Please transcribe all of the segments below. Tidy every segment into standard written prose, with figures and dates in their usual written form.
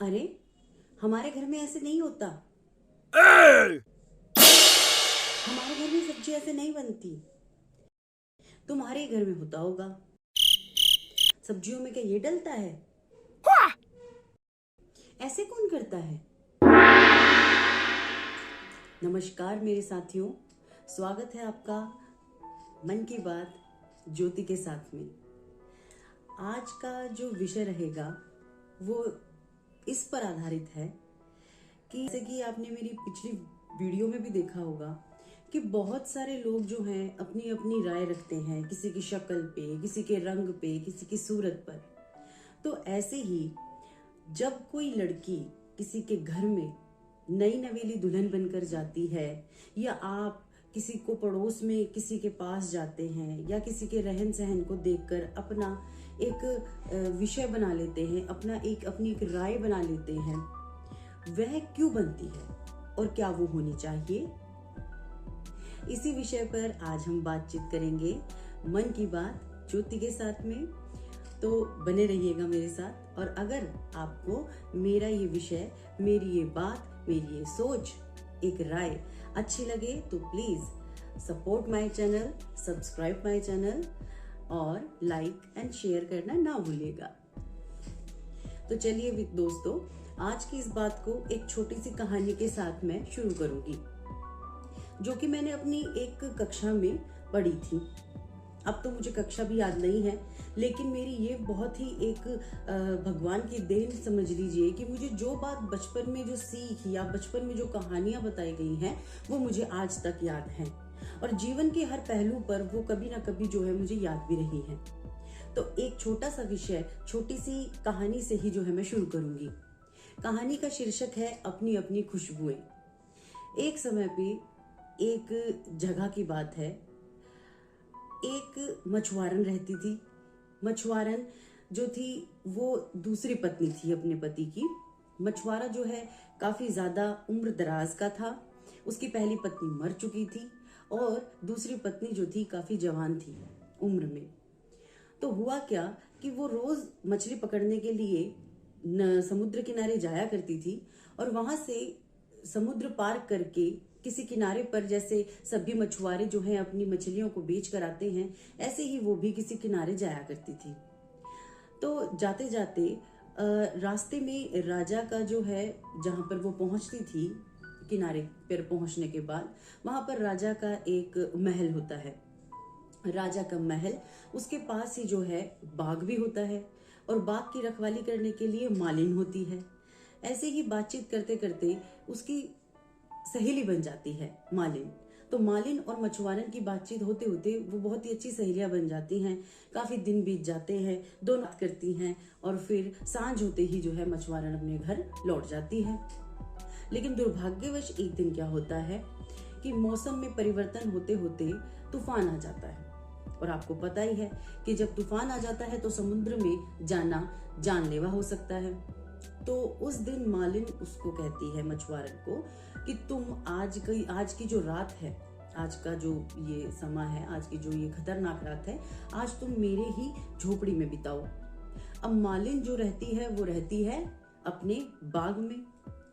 अरे, हमारे घर में ऐसे नहीं होता। हमारे घर में सब्जी ऐसे नहीं बनती। तुम्हारे घर में होता होगा। सब्जियों में क्या ये डलता है? ऐसे कौन करता है? नमस्कार मेरे साथियों, स्वागत है आपका मन की बात ज्योति के साथ में। आज का जो विषय रहेगा वो इस पर आधारित है कि जैसे कि आपने मेरी पिछली वीडियो में भी देखा होगा कि बहुत सारे लोग जो हैं अपनी अपनी राय रखते हैं, किसी की शक्ल पे, किसी के रंग पे, किसी की सूरत पर। तो ऐसे ही जब कोई लड़की किसी के घर में नई नवेली दुल्हन बनकर जाती है, या आप किसी को पड़ोस में किसी के पास जाते हैं, या किसी के रहन सहन को देखकर अपना एक विषय बना लेते हैं, अपनी एक राय बना लेते हैं, वह क्यों बनती है और क्या वो होनी चाहिए? इसी विषय पर आज हम बातचीत करेंगे मन की बात ज्योति के साथ में। तो बने रहिएगा मेरे साथ। और अगर आपको मेरा ये विषय, मेरी ये बात, मेरी ये सोच, एक राय अच्छी लगे तो please support my channel, subscribe my channel और लाइक एंड शेयर करना ना भूलिएगा। तो चलिए दोस्तों, आज की इस बात को एक छोटी सी कहानी के साथ मैं शुरू करूंगी, जो कि मैंने अपनी एक कक्षा में पढ़ी थी। अब तो मुझे कक्षा भी याद नहीं है, लेकिन मेरी ये बहुत ही एक भगवान की देन समझ लीजिए कि मुझे जो बात बचपन में जो सीख या बचपन में जो कहानियां बताई गई हैं वो मुझे आज तक याद हैं, और जीवन के हर पहलू पर वो कभी ना कभी जो है मुझे याद भी रही है। तो एक छोटा सा विषय, छोटी सी कहानी से ही जो है मैं शुरू करूंगी। कहानी का शीर्षक है अपनी अपनी खुशबुएं। एक समय पे एक जगह की बात है, एक मछुआरन रहती थी। मछुआरन जो थी वो दूसरी पत्नी थी अपने पति की। मछुआरा जो है काफी ज्यादा उम्र दराज का था। उसकी पहली पत्नी मर चुकी थी और दूसरी पत्नी जो थी काफी जवान थी उम्र में। तो हुआ क्या कि वो रोज मछली पकड़ने के लिए समुद्र किनारे जाया करती थी, और वहां से समुद्र पार करके किसी किनारे पर, जैसे सभी मछुआरे जो हैं अपनी मछलियों को बेच कर आते हैं, ऐसे ही वो भी किसी किनारे जाया करती थी। तो जाते जाते रास्ते में राजा का जो है, जहां पर वो पहुंचती थी, किनारे पर पहुंचने के बाद वहां पर राजा का एक महल होता है। राजा का महल, उसके पास ही जो है बाग भी होता है, और बाग की रखवाली करने के लिए मालिन होती है। ऐसे ही बातचीत करते करते उसकी सहेली बन जाती है मालिन। तो मालिन और मछुआरन की बातचीत होते होते वो बहुत ही अच्छी सहेलियां बन जाती हैं। काफी दिन बीत जाते हैं, दोनों बात करती हैं, और फिर सांझ होते ही जो है मछुआरन अपने घर लौट जाती है। लेकिन दुर्भाग्यवश एक दिन क्या होता है कि मौसम में परिवर्तन होते होते तूफान आ जाता है, और आपको पता ही है कि जब तूफान आ जाता है तो समुद्र में जाना जानलेवा हो सकता है। तो उस दिन मालिन उसको कहती है, मछुआरन को, कि तुम आज की जो रात है, आज का जो ये समा है, आज की जो ये खतरनाक रात है, आज तुम मेरे ही झोपड़ी में बिताओ। अब मालिन जो रहती है वो रहती है अपने बाग में,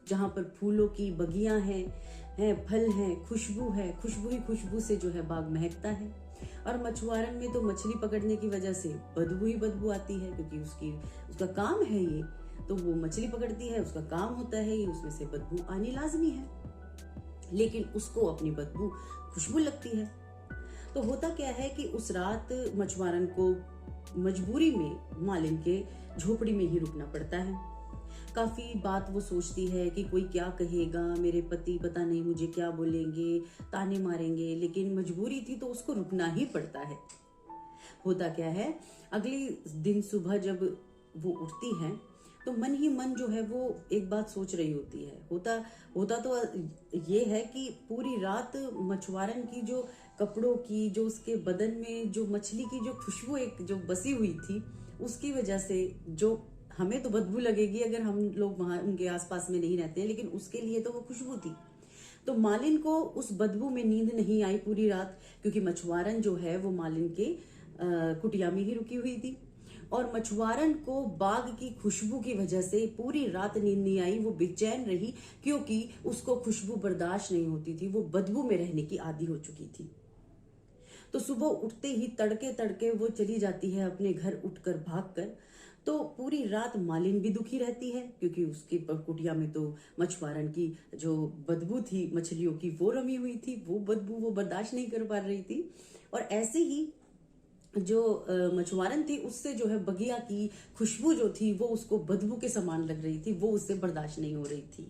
जहां पर फूलों की बगियां हैं, फल हैं, खुशबू है, खुशबू ही खुशबू से जो है बाग महकता है। और मछुआरन में तो मछली पकड़ने की वजह से बदबू ही बदबू आती है, क्योंकि उसका काम है ये। तो वो मछली पकड़ती है, उसका काम होता है ये, उसमें से बदबू आनी लाजमी है। लेकिन उसको अपनी बदबू खुशबू लगती है। तो होता क्या है कि उस रात मछुआरन को मजबूरी में मालिन के झोपड़ी में ही रुकना पड़ता है। काफी बात वो सोचती है कि कोई क्या कहेगा, मेरे पति पता नहीं मुझे क्या बोलेंगे, ताने मारेंगे, लेकिन मजबूरी थी तो उसको रुकना ही पड़ता है। होता क्या है, अगले दिन सुबह जब वो उठती है तो मन ही मन जो है वो एक बात सोच रही होती है। होता तो ये है कि पूरी रात मछुआरन की जो कपड़ों की, जो उसके बदन में जो मछली की जो खुशबू एक जो बसी हुई थी, उसकी वजह से जो हमें तो बदबू लगेगी अगर हम लोग वहां उनके आसपास में नहीं रहते हैं, लेकिन उसके लिए तो वो खुशबू थी। तो मालिन को उस बदबू में नींद नहीं आई पूरी रात, क्योंकि मछुआरन जो है वो मालिन के कुटिया में ही रुकी हुई थी। और मछुआरन को बाग की खुशबू की वजह से पूरी रात नींद नहीं आई। वो बेचैन रही क्योंकि उसको खुशबू बर्दाश्त नहीं होती थी, वो बदबू में रहने की आदी हो चुकी थी। तो सुबह उठते ही तड़के तड़के वो चली जाती है अपने घर, उठकर भागकर। तो पूरी रात मालिन भी दुखी रहती है क्योंकि उसकी कुटिया में तो मछुआरन की जो बदबू थी मछलियों की वो रमी हुई थी, वो बदबू वो बर्दाश्त नहीं कर पा रही थी। और ऐसे ही जो मछुआरन थी उससे जो है बगिया की खुशबू जो थी वो उसको बदबू के समान लग रही थी, वो उससे बर्दाश्त नहीं हो रही थी।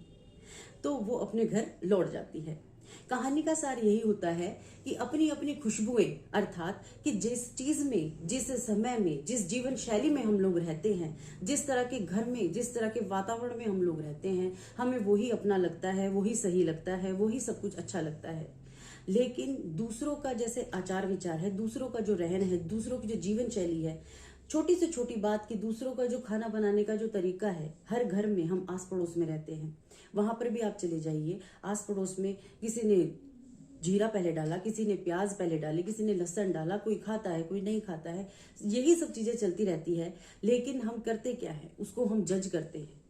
तो वो अपने घर लौट जाती है। कहानी का सार यही होता है कि अपनी अपनी खुशबुएं, अर्थात कि जिस चीज में, जिस समय में, जिस जीवन शैली में हम लोग रहते हैं, जिस तरह के घर में, जिस तरह के वातावरण में हम लोग रहते हैं, हमें वही अपना लगता है, वही सही लगता है, वही सब कुछ अच्छा लगता है। लेकिन दूसरों का जैसे आचार विचार है, दूसरों का जो रहन है, दूसरों की जो जीवन शैली है, छोटी से छोटी बात की दूसरों का जो खाना बनाने का जो तरीका है, हर घर में हम आस पड़ोस में रहते हैं, वहां पर भी आप चले जाइए, आस पड़ोस में किसी ने जीरा पहले डाला, किसी ने प्याज पहले डाली, किसी ने लहसुन डाला, कोई खाता है कोई नहीं खाता है, यही सब चीजें चलती रहती है। लेकिन हम करते क्या है, उसको हम जज करते हैं।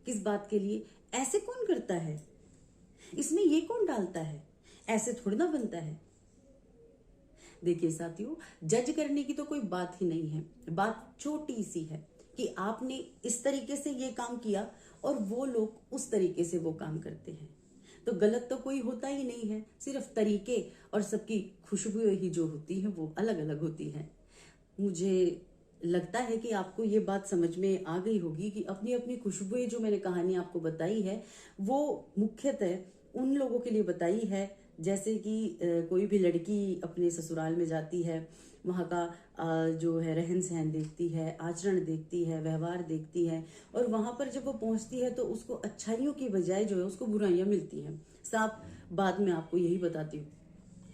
किस बात के लिए? ऐसे कौन करता है, इसमें ये कौन डालता है, ऐसे थोड़ी ना बनता है। देखिए साथियों, जज करने की तो कोई बात ही नहीं है। बात छोटी सी है कि आपने इस तरीके से ये काम किया और वो लोग उस तरीके से वो काम करते हैं, तो गलत तो कोई होता ही नहीं है। सिर्फ तरीके और सबकी खुशबू ही जो होती है वो अलग अलग होती है। मुझे लगता है कि आपको ये बात समझ में आ गई होगी कि अपनी अपनी खुशबुएं जो मैंने कहानी आपको बताई है वो मुख्यतः उन लोगों के लिए बताई है, जैसे कि कोई भी लड़की अपने ससुराल में जाती है, वहाँ का जो है रहन सहन देखती है, आचरण देखती है, व्यवहार देखती है, और वहाँ पर जब वो पहुँचती है तो उसको अच्छाइयों की बजाय जो है उसको बुराइयां मिलती हैं। साफ बात मैं आपको यही बताती हूँ,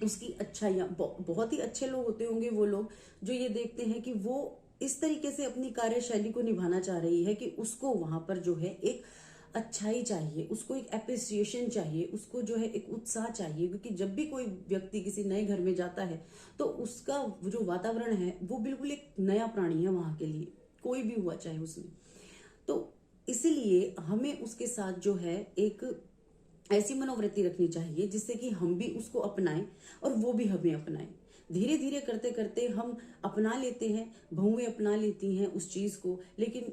उसकी अच्छाइयाँ, बहुत ही अच्छे लोग होते होंगे वो लोग जो ये देखते हैं कि वो इस तरीके से अपनी कार्यशैली को निभाना चाह रही है कि उसको वहां पर जो है एक अच्छाई चाहिए, उसको एक एप्रिसिएशन चाहिए, उसको जो है एक उत्साह चाहिए। क्योंकि जब भी कोई व्यक्ति किसी नए घर में जाता है तो उसका जो वातावरण है वो बिल्कुल एक नया प्राणी है वहां के लिए, कोई भी हुआ चाहे उसमें। तो इसीलिए हमें उसके साथ जो है एक ऐसी मनोवृत्ति रखनी चाहिए जिससे कि हम भी उसको अपनाएं और वो भी हमें अपनाएं। धीरे धीरे करते करते हम अपना लेते हैं, बहुएं अपना लेती हैं उस चीज को। लेकिन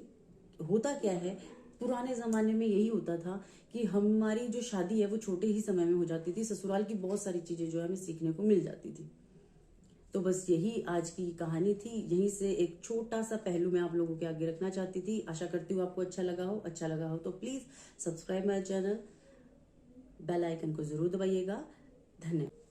होता क्या है, पुराने जमाने में यही होता था कि हमारी जो शादी है वो छोटे ही समय में हो जाती थी, ससुराल की बहुत सारी चीजें जो है हमें सीखने को मिल जाती थी। तो बस यही आज की कहानी थी, यहीं से एक छोटा सा पहलू मैं आप लोगों के आगे रखना चाहती थी। आशा करती हूँ आपको अच्छा लगा हो तो please subscribe my channel, bell icon को जरूर दबाइएगा। धन्यवाद।